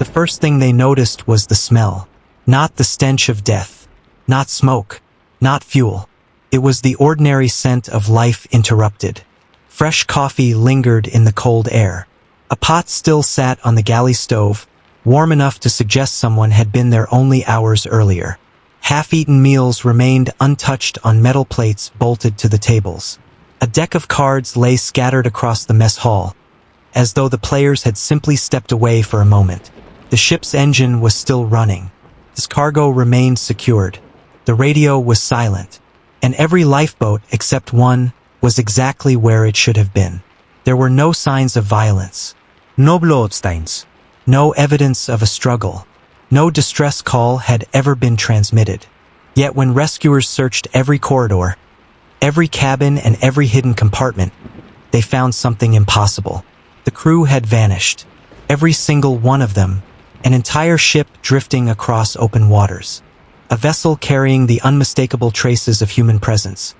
first thing they noticed was the smell. Not the stench of death. Not smoke. Not fuel. It was the ordinary scent of life interrupted. Fresh coffee lingered in the cold air. A pot still sat on the galley stove, warm enough to suggest someone had been there only hours earlier. Half-eaten meals remained untouched on metal plates bolted to the tables. A deck of cards lay scattered across the mess hall, as though the players had simply stepped away for a moment. The ship's engine was still running. Its cargo remained secured. The radio was silent, and every lifeboat except one was exactly where it should have been. There were no signs of violence. No bloodstains. No evidence of a struggle. No distress call had ever been transmitted. Yet when rescuers searched every corridor, every cabin and every hidden compartment, they found something impossible. The crew had vanished. Every single one of them. An entire ship drifting across open waters. A vessel carrying the unmistakable traces of human presence.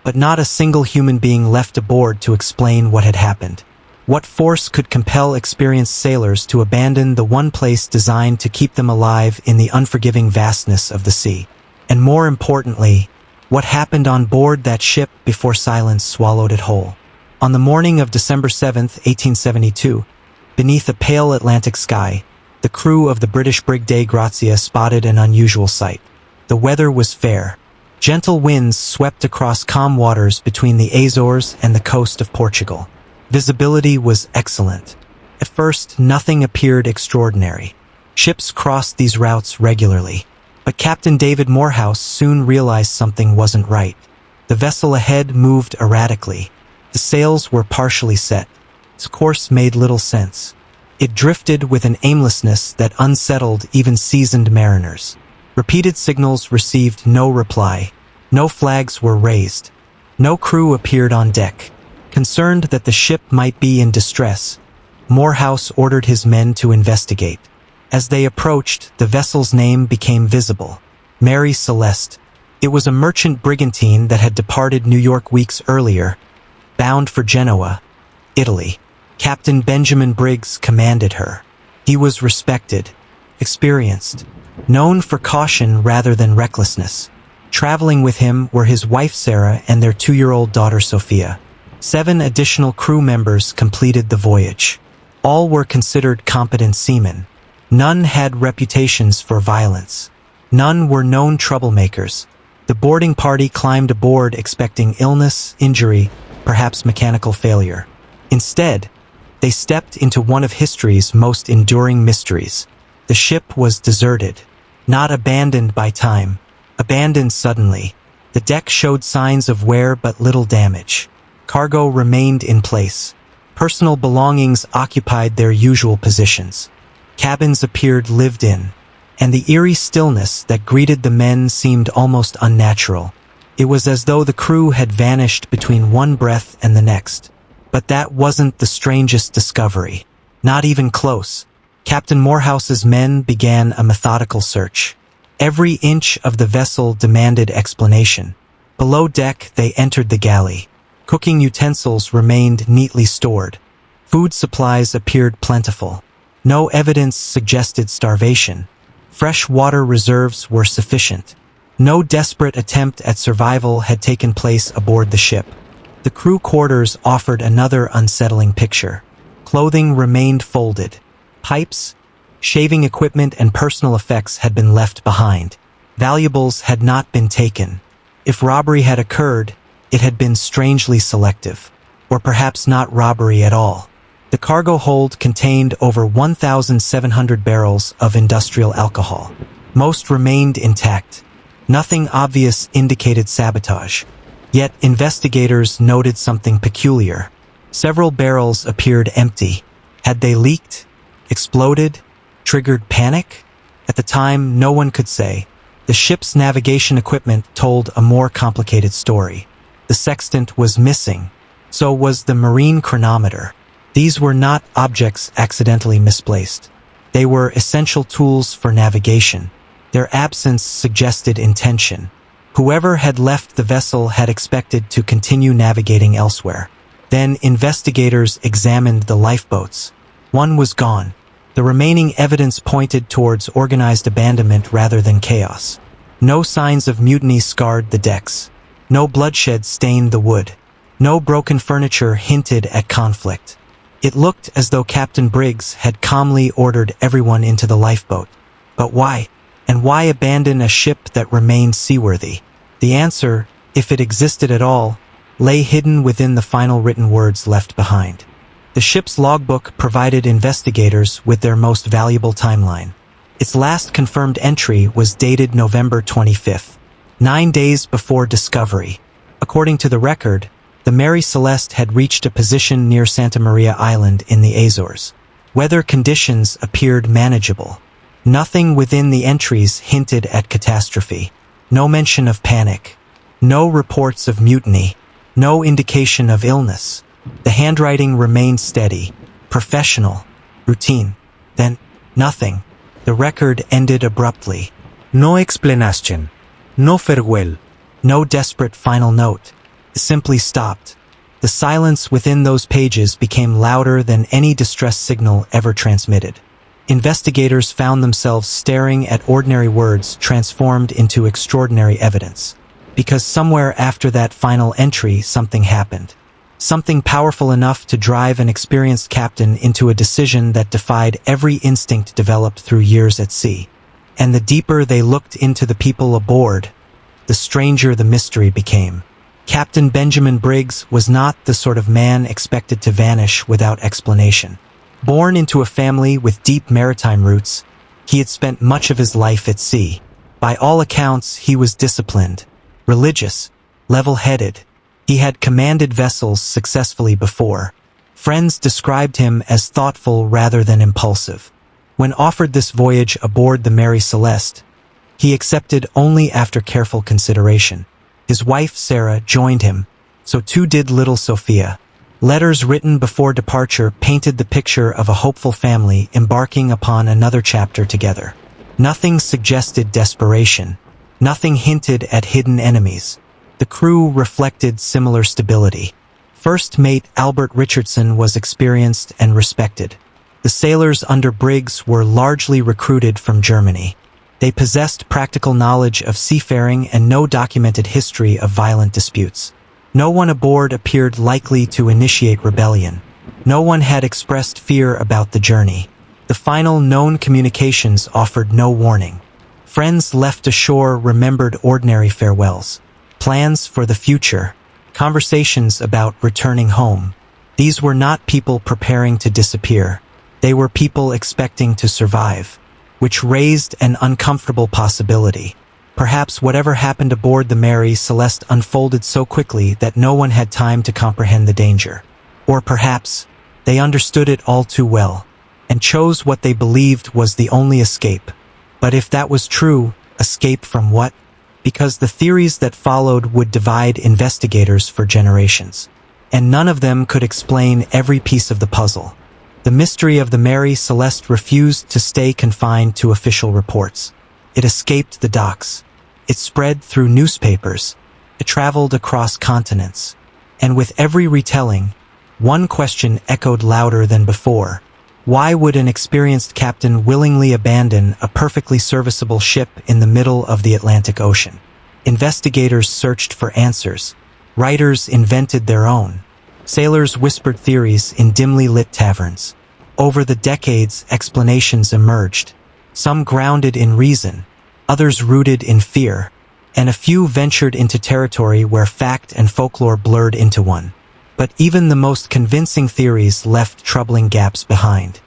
But not a single human being left aboard to explain what had happened. What force could compel experienced sailors to abandon the one place designed to keep them alive in the unforgiving vastness of the sea? And more importantly, what happened on board that ship before silence swallowed it whole? On the morning of December 7, 1872, beneath a pale Atlantic sky, the crew of the British brig Dei Grazia spotted an unusual sight. The weather was fair. Gentle winds swept across calm waters between the Azores and the coast of Portugal. Visibility was excellent. At first, nothing appeared extraordinary. Ships crossed these routes regularly. But Captain David Morehouse soon realized something wasn't right. The vessel ahead moved erratically. The sails were partially set. Its course made little sense. It drifted with an aimlessness that unsettled even seasoned mariners. Repeated signals received no reply. No flags were raised. No crew appeared on deck. Concerned that the ship might be in distress, Morehouse ordered his men to investigate. As they approached, the vessel's name became visible. Mary Celeste. It was a merchant brigantine that had departed New York weeks earlier, bound for Genoa, Italy. Captain Benjamin Briggs commanded her. He was respected, experienced, known for caution rather than recklessness. Traveling with him were his wife Sarah and their 2-year-old daughter Sophia. 7 additional crew members completed the voyage. All were considered competent seamen. None had reputations for violence. None were known troublemakers. The boarding party climbed aboard expecting illness, injury, perhaps mechanical failure. Instead, they stepped into one of history's most enduring mysteries. The ship was deserted, not abandoned by time, abandoned suddenly. The deck showed signs of wear but little damage. Cargo remained in place. Personal belongings occupied their usual positions. Cabins appeared lived in, and the eerie stillness that greeted the men seemed almost unnatural. It was as though the crew had vanished between one breath and the next. But that wasn't the strangest discovery. Not even close. Captain Morehouse's men began a methodical search. Every inch of the vessel demanded explanation. Below deck, they entered the galley. Cooking utensils remained neatly stored. Food supplies appeared plentiful. No evidence suggested starvation. Fresh water reserves were sufficient. No desperate attempt at survival had taken place aboard the ship. The crew quarters offered another unsettling picture. Clothing remained folded. Pipes, shaving equipment, and personal effects had been left behind. Valuables had not been taken. If robbery had occurred, it had been strangely selective. Or perhaps not robbery at all. The cargo hold contained over 1,700 barrels of industrial alcohol. Most remained intact. Nothing obvious indicated sabotage. Yet investigators noted something peculiar. Several barrels appeared empty. Had they leaked? Exploded? Triggered panic? At the time, no one could say. The ship's navigation equipment told a more complicated story. The sextant was missing. So was the marine chronometer. These were not objects accidentally misplaced. They were essential tools for navigation. Their absence suggested intention. Whoever had left the vessel had expected to continue navigating elsewhere. Then investigators examined the lifeboats. One was gone. The remaining evidence pointed towards organized abandonment rather than chaos. No signs of mutiny scarred the decks. No bloodshed stained the wood. No broken furniture hinted at conflict. It looked as though Captain Briggs had calmly ordered everyone into the lifeboat. But why? And why abandon a ship that remained seaworthy? The answer, if it existed at all, lay hidden within the final written words left behind. The ship's logbook provided investigators with their most valuable timeline. Its last confirmed entry was dated November 25th, 9 days before discovery. According to the record, the Mary Celeste had reached a position near Santa Maria Island in the Azores. Weather conditions appeared manageable. Nothing within the entries hinted at catastrophe. No mention of panic. No reports of mutiny. No indication of illness. The handwriting remained steady, professional, routine. Then, nothing. The record ended abruptly. No explanation. No farewell. No desperate final note. It simply stopped. The silence within those pages became louder than any distress signal ever transmitted. Investigators found themselves staring at ordinary words transformed into extraordinary evidence. Because somewhere after that final entry, something happened. Something powerful enough to drive an experienced captain into a decision that defied every instinct developed through years at sea. And the deeper they looked into the people aboard, the stranger the mystery became. Captain Benjamin Briggs was not the sort of man expected to vanish without explanation. Born into a family with deep maritime roots, he had spent much of his life at sea. By all accounts, he was disciplined, religious, level-headed. He had commanded vessels successfully before. Friends described him as thoughtful rather than impulsive. When offered this voyage aboard the Mary Celeste, he accepted only after careful consideration. His wife, Sarah, joined him, so too did little Sophia. Letters written before departure painted the picture of a hopeful family embarking upon another chapter together. Nothing suggested desperation. Nothing hinted at hidden enemies. The crew reflected similar stability. First mate Albert Richardson was experienced and respected. The sailors under Briggs were largely recruited from Germany. They possessed practical knowledge of seafaring and no documented history of violent disputes. No one aboard appeared likely to initiate rebellion. No one had expressed fear about the journey. The final known communications offered no warning. Friends left ashore remembered ordinary farewells. Plans for the future. Conversations about returning home. These were not people preparing to disappear. They were people expecting to survive, which raised an uncomfortable possibility. Perhaps whatever happened aboard the Mary Celeste unfolded so quickly that no one had time to comprehend the danger. Or perhaps they understood it all too well, and chose what they believed was the only escape. But if that was true, escape from what? Because the theories that followed would divide investigators for generations. And none of them could explain every piece of the puzzle. The mystery of the Mary Celeste refused to stay confined to official reports. It escaped the docks. It spread through newspapers. It traveled across continents. And with every retelling, one question echoed louder than before. Why would an experienced captain willingly abandon a perfectly serviceable ship in the middle of the Atlantic Ocean? Investigators searched for answers. Writers invented their own. Sailors whispered theories in dimly lit taverns. Over the decades, explanations emerged. Some grounded in reason, others rooted in fear, and a few ventured into territory where fact and folklore blurred into one. But even the most convincing theories left troubling gaps behind.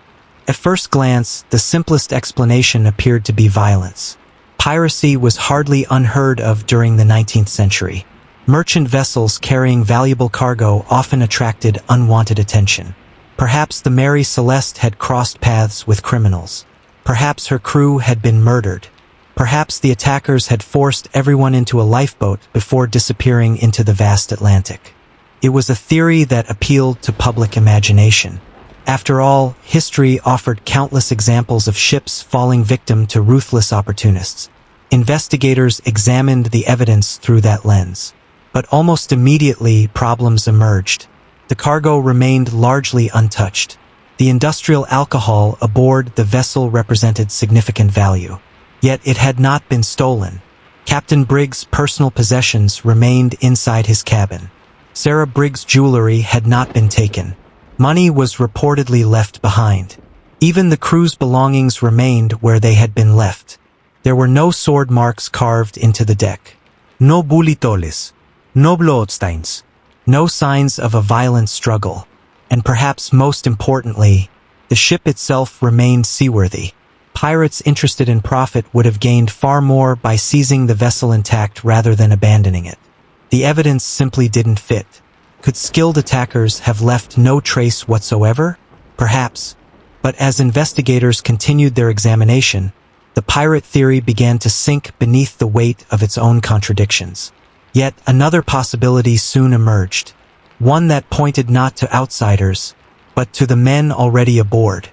At first glance, the simplest explanation appeared to be violence. Piracy was hardly unheard of during the 19th century. Merchant vessels carrying valuable cargo often attracted unwanted attention. Perhaps the Mary Celeste had crossed paths with criminals. Perhaps her crew had been murdered. Perhaps the attackers had forced everyone into a lifeboat before disappearing into the vast Atlantic. It was a theory that appealed to public imagination. After all, history offered countless examples of ships falling victim to ruthless opportunists. Investigators examined the evidence through that lens. But almost immediately, problems emerged. The cargo remained largely untouched. The industrial alcohol aboard the vessel represented significant value. Yet it had not been stolen. Captain Briggs' personal possessions remained inside his cabin. Sarah Briggs' jewelry had not been taken. Money was reportedly left behind. Even the crew's belongings remained where they had been left. There were no sword marks carved into the deck. No bulitoles. No bloodstains. No signs of a violent struggle. And perhaps most importantly, the ship itself remained seaworthy. Pirates interested in profit would have gained far more by seizing the vessel intact rather than abandoning it. The evidence simply didn't fit. Could skilled attackers have left no trace whatsoever? Perhaps. But as investigators continued their examination, the pirate theory began to sink beneath the weight of its own contradictions. Yet another possibility soon emerged. One that pointed not to outsiders, but to the men already aboard.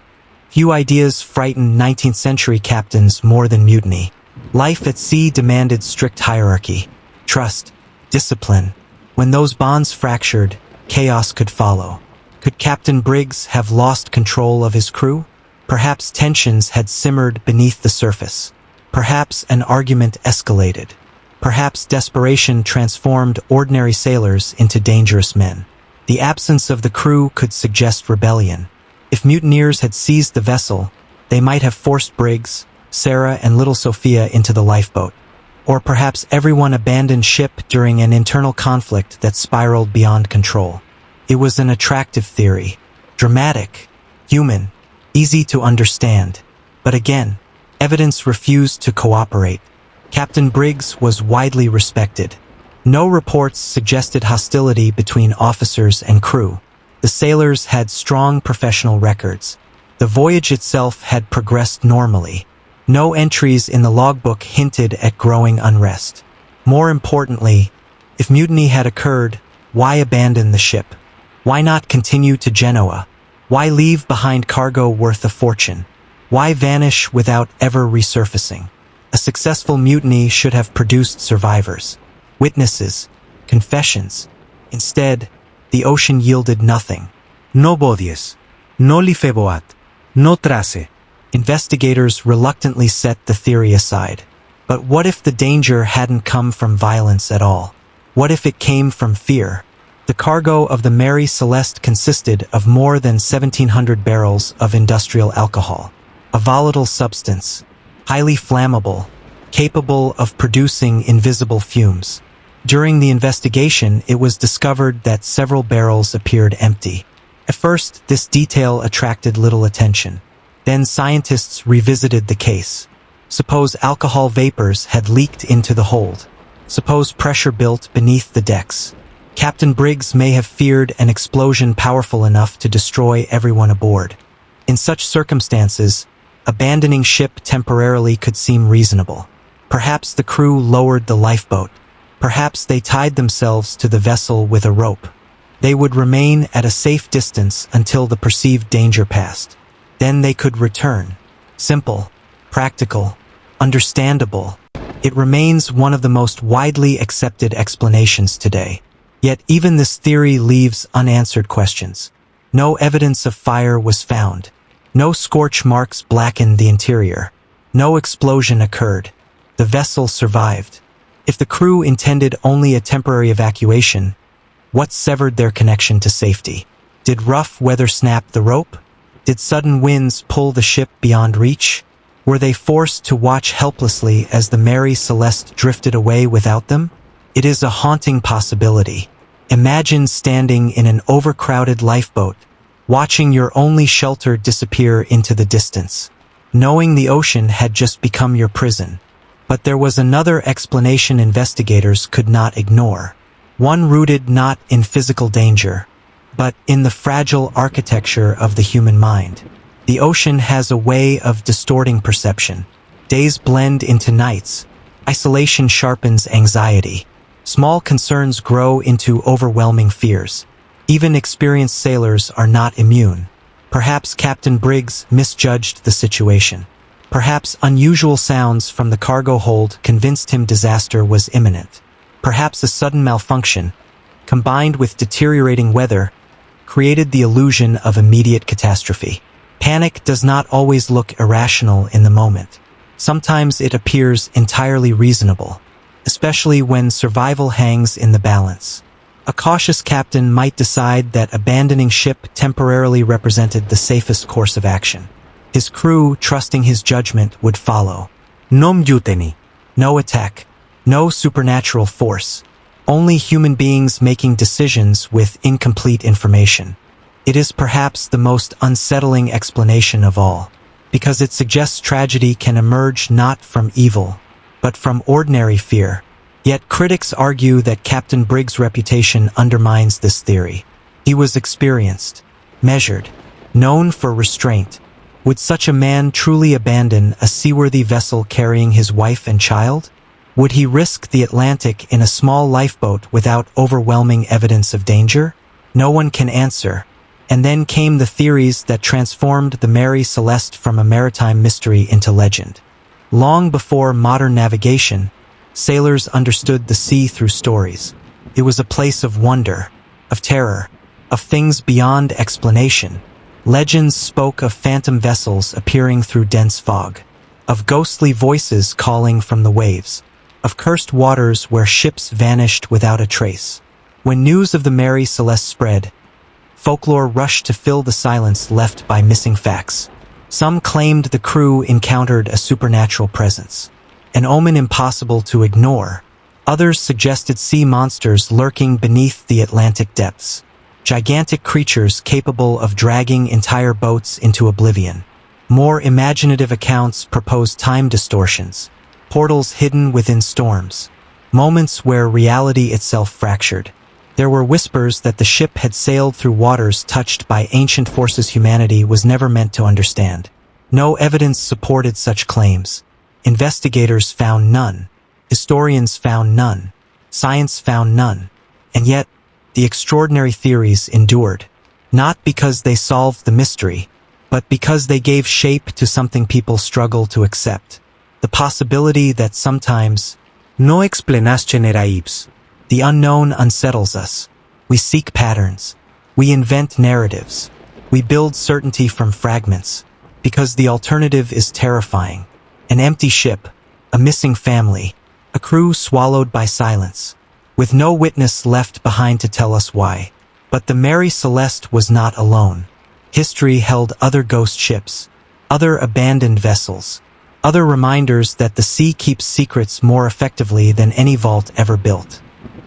Few ideas frightened 19th century captains more than mutiny. Life at sea demanded strict hierarchy, trust, discipline. When those bonds fractured, chaos could follow. Could Captain Briggs have lost control of his crew? Perhaps tensions had simmered beneath the surface. Perhaps an argument escalated. Perhaps desperation transformed ordinary sailors into dangerous men. The absence of the crew could suggest rebellion. If mutineers had seized the vessel, they might have forced Briggs, Sarah, and little Sophia into the lifeboat. Or perhaps everyone abandoned ship during an internal conflict that spiraled beyond control. It was an attractive theory. Dramatic, human, easy to understand. But again, evidence refused to cooperate. Captain Briggs was widely respected. No reports suggested hostility between officers and crew. The sailors had strong professional records. The voyage itself had progressed normally. No entries in the logbook hinted at growing unrest. More importantly, if mutiny had occurred, why abandon the ship? Why not continue to Genoa? Why leave behind cargo worth a fortune? Why vanish without ever resurfacing? A successful mutiny should have produced survivors, witnesses, confessions. Instead, the ocean yielded nothing. No bodies. No lifeboat. No trace. Investigators reluctantly set the theory aside. But what if the danger hadn't come from violence at all? What if it came from fear? The cargo of the Mary Celeste consisted of more than 1,700 barrels of industrial alcohol, a volatile substance, highly flammable, capable of producing invisible fumes. During the investigation, it was discovered that several barrels appeared empty. At first, this detail attracted little attention. Then scientists revisited the case. Suppose alcohol vapors had leaked into the hold. Suppose pressure built beneath the decks. Captain Briggs may have feared an explosion powerful enough to destroy everyone aboard. In such circumstances, abandoning ship temporarily could seem reasonable. Perhaps the crew lowered the lifeboat. Perhaps they tied themselves to the vessel with a rope. They would remain at a safe distance until the perceived danger passed. Then they could return. Simple, practical, understandable. It remains one of the most widely accepted explanations today. Yet even this theory leaves unanswered questions. No evidence of fire was found. No scorch marks blackened the interior. No explosion occurred. The vessel survived. If the crew intended only a temporary evacuation, what severed their connection to safety? Did rough weather snap the rope? Did sudden winds pull the ship beyond reach? Were they forced to watch helplessly as the Mary Celeste drifted away without them? It is a haunting possibility. Imagine standing in an overcrowded lifeboat, watching your only shelter disappear into the distance, knowing the ocean had just become your prison. But there was another explanation investigators could not ignore. One rooted not in physical danger, but in the fragile architecture of the human mind. The ocean has a way of distorting perception. Days blend into nights. Isolation sharpens anxiety. Small concerns grow into overwhelming fears. Even experienced sailors are not immune. Perhaps Captain Briggs misjudged the situation. Perhaps unusual sounds from the cargo hold convinced him disaster was imminent. Perhaps a sudden malfunction, combined with deteriorating weather, created the illusion of immediate catastrophe. Panic does not always look irrational in the moment. Sometimes it appears entirely reasonable, especially when survival hangs in the balance. A cautious captain might decide that abandoning ship temporarily represented the safest course of action. His crew, trusting his judgment, would follow. No mutiny. No attack, no supernatural force, only human beings making decisions with incomplete information. It is perhaps the most unsettling explanation of all, because it suggests tragedy can emerge not from evil, but from ordinary fear. Yet critics argue that Captain Briggs' reputation undermines this theory. He was experienced, measured, known for restraint. Would such a man truly abandon a seaworthy vessel carrying his wife and child? Would he risk the Atlantic in a small lifeboat without overwhelming evidence of danger? No one can answer. And then came the theories that transformed the Mary Celeste from a maritime mystery into legend. Long before modern navigation, sailors understood the sea through stories. It was a place of wonder, of terror, of things beyond explanation. Legends spoke of phantom vessels appearing through dense fog, of ghostly voices calling from the waves, of cursed waters where ships vanished without a trace. When news of the Mary Celeste spread, folklore rushed to fill the silence left by missing facts. Some claimed the crew encountered a supernatural presence, an omen impossible to ignore. Others suggested sea monsters lurking beneath the Atlantic depths, gigantic creatures capable of dragging entire boats into oblivion. More imaginative accounts proposed time distortions, portals hidden within storms, moments where reality itself fractured. There were whispers that the ship had sailed through waters touched by ancient forces humanity was never meant to understand. No evidence supported such claims. Investigators found none. Historians found none. Science found none. And yet, the extraordinary theories endured, not because they solved the mystery, but because they gave shape to something people struggle to accept. The possibility that sometimes, No explenas genera ipse. the unknown unsettles us. We seek patterns. We invent narratives. We build certainty from fragments, because the alternative is terrifying. An empty ship, a missing family, a crew swallowed by silence, with no witness left behind to tell us why. But the Mary Celeste was not alone. History held other ghost ships, other abandoned vessels, other reminders that the sea keeps secrets more effectively than any vault ever built.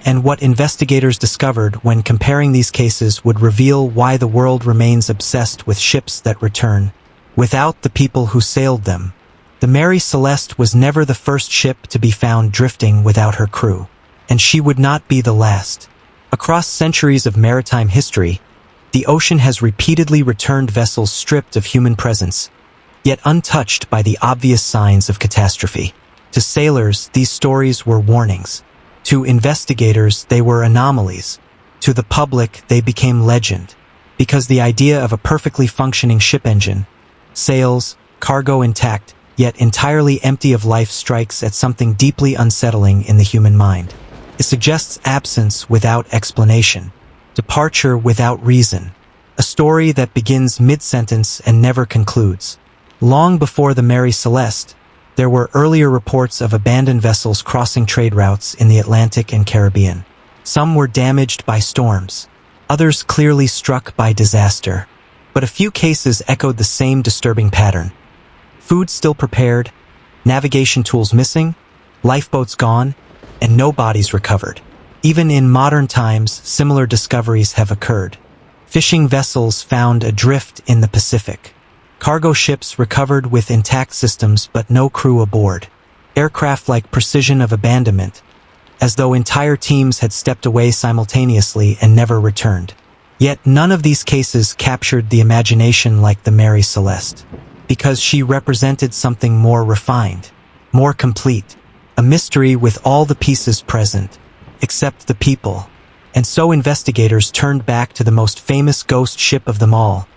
And what investigators discovered when comparing these cases would reveal why the world remains obsessed with ships that return, without the people who sailed them. The Mary Celeste was never the first ship to be found drifting without her crew, and she would not be the last. Across centuries of maritime history, the ocean has repeatedly returned vessels stripped of human presence, yet untouched by the obvious signs of catastrophe. To sailors, these stories were warnings. To investigators, they were anomalies. To the public, they became legend, because the idea of a perfectly functioning ship engine, sails, cargo intact, yet entirely empty of life strikes at something deeply unsettling in the human mind. It suggests absence without explanation, departure without reason, a story that begins mid-sentence and never concludes. Long before the Mary Celeste, there were earlier reports of abandoned vessels crossing trade routes in the Atlantic and Caribbean. Some were damaged by storms, others clearly struck by disaster. But a few cases echoed the same disturbing pattern. Food still prepared, navigation tools missing, lifeboats gone, and no bodies recovered. Even in modern times, similar discoveries have occurred. Fishing vessels found adrift in the Pacific. Cargo ships recovered with intact systems but no crew aboard. Aircraft like precision of abandonment, as though entire teams had stepped away simultaneously and never returned. Yet none of these cases captured the imagination like the Mary Celeste, because she represented something more refined, more complete, a mystery with all the pieces present, except the people. And so investigators turned back to the most famous ghost ship of them all,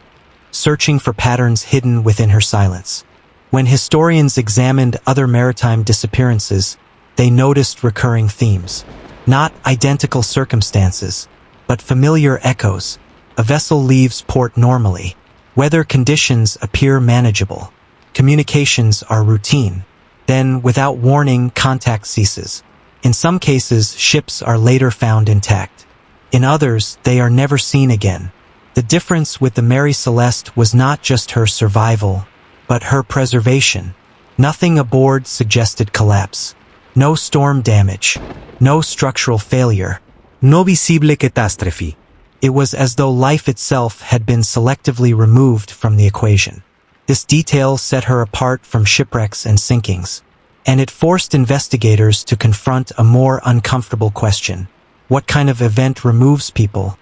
searching for patterns hidden within her silence. When historians examined other maritime disappearances, they noticed recurring themes. Not identical circumstances, but familiar echoes, A vessel leaves port normally. Weather conditions appear manageable. Communications are routine. Then, without warning, contact ceases. In some cases, ships are later found intact. In others, they are never seen again. The difference with the Mary Celeste was not just her survival, but her preservation. Nothing aboard suggested collapse. No storm damage. No structural failure. No visible catastrophe. It was as though life itself had been selectively removed from the equation. This detail set her apart from shipwrecks and sinkings, and it forced investigators to confront a more uncomfortable question. What kind of event removes people,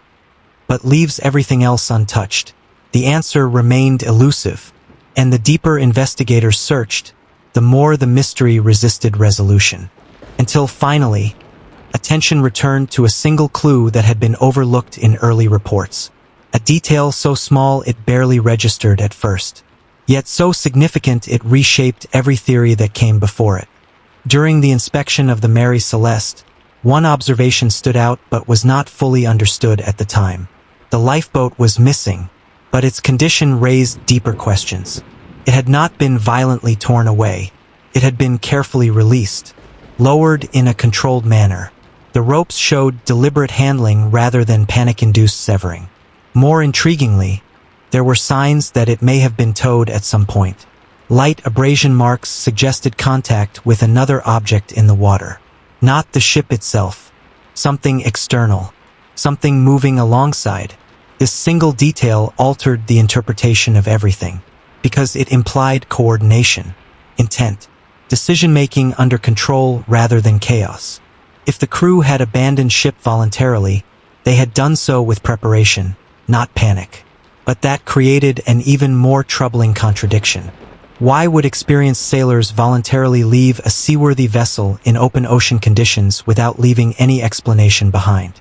but leaves everything else untouched? The answer remained elusive, and the deeper investigators searched, the more the mystery resisted resolution. Until finally, attention returned to a single clue that had been overlooked in early reports. A detail so small it barely registered at first, yet so significant it reshaped every theory that came before it. During the inspection of the Mary Celeste, one observation stood out but was not fully understood at the time. The lifeboat was missing, but its condition raised deeper questions. It had not been violently torn away. It had been carefully released, lowered in a controlled manner. The ropes showed deliberate handling rather than panic-induced severing. More intriguingly, there were signs that it may have been towed at some point. Light abrasion marks suggested contact with another object in the water. Not the ship itself. Something external. Something moving alongside. This single detail altered the interpretation of everything, because it implied coordination, intent, decision-making under control rather than chaos. If the crew had abandoned ship voluntarily, they had done so with preparation, not panic. But that created an even more troubling contradiction. Why would experienced sailors voluntarily leave a seaworthy vessel in open ocean conditions without leaving any explanation behind?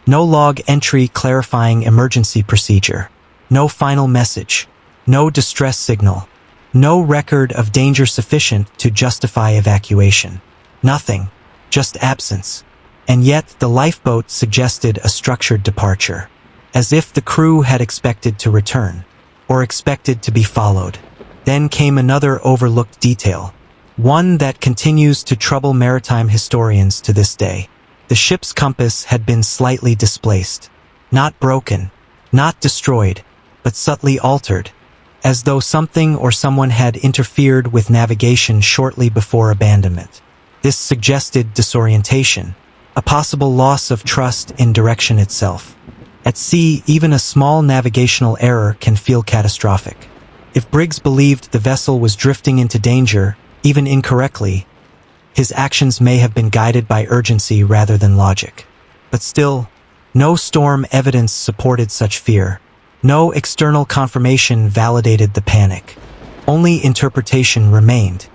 No log entry clarifying emergency procedure. No final message. No distress signal. No record of danger sufficient to justify evacuation. Nothing. Just absence. And yet the lifeboat suggested a structured departure, as if the crew had expected to return, or expected to be followed. Then came another overlooked detail, one that continues to trouble maritime historians to this day. The ship's compass had been slightly displaced, not broken, not destroyed, but subtly altered, as though something or someone had interfered with navigation shortly before abandonment. This suggested disorientation, a possible loss of trust in direction itself. At sea, even a small navigational error can feel catastrophic. If Briggs believed the vessel was drifting into danger, even incorrectly, his actions may have been guided by urgency rather than logic. But still, no storm evidence supported such fear. No external confirmation validated the panic. Only interpretation remained.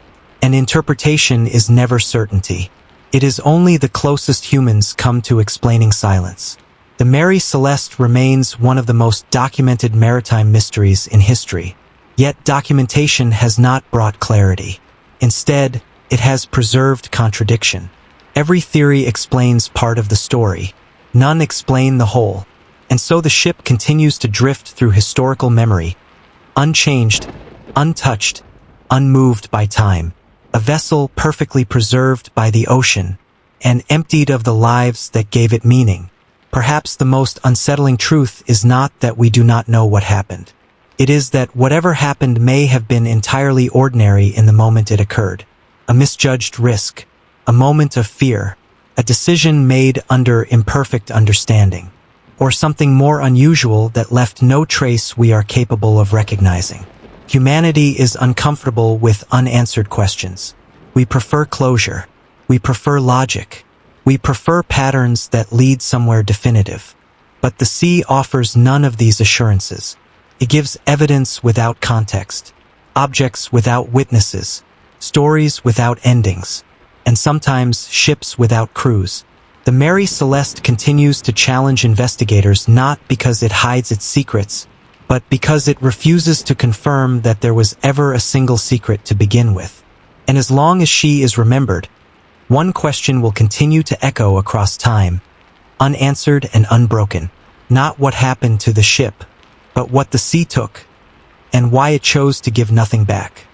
And interpretation is never certainty. It is only the closest humans come to explaining silence. The Mary Celeste remains one of the most documented maritime mysteries in history. Yet documentation has not brought clarity. Instead, it has preserved contradiction. Every theory explains part of the story. None explain the whole. And so the ship continues to drift through historical memory, unchanged, untouched, unmoved by time. A vessel perfectly preserved by the ocean, and emptied of the lives that gave it meaning. Perhaps the most unsettling truth is not that we do not know what happened. It is that whatever happened may have been entirely ordinary in the moment it occurred. A misjudged risk, a moment of fear, a decision made under imperfect understanding, or something more unusual that left no trace we are capable of recognizing. Humanity is uncomfortable with unanswered questions. We prefer closure. We prefer logic. We prefer patterns that lead somewhere definitive. But the sea offers none of these assurances. It gives evidence without context, objects without witnesses, stories without endings, and sometimes ships without crews. The Mary Celeste continues to challenge investigators not because it hides its secrets, but because it refuses to confirm that there was ever a single secret to begin with. And as long as she is remembered, one question will continue to echo across time, unanswered and unbroken. Not what happened to the ship, but what the sea took, and why it chose to give nothing back.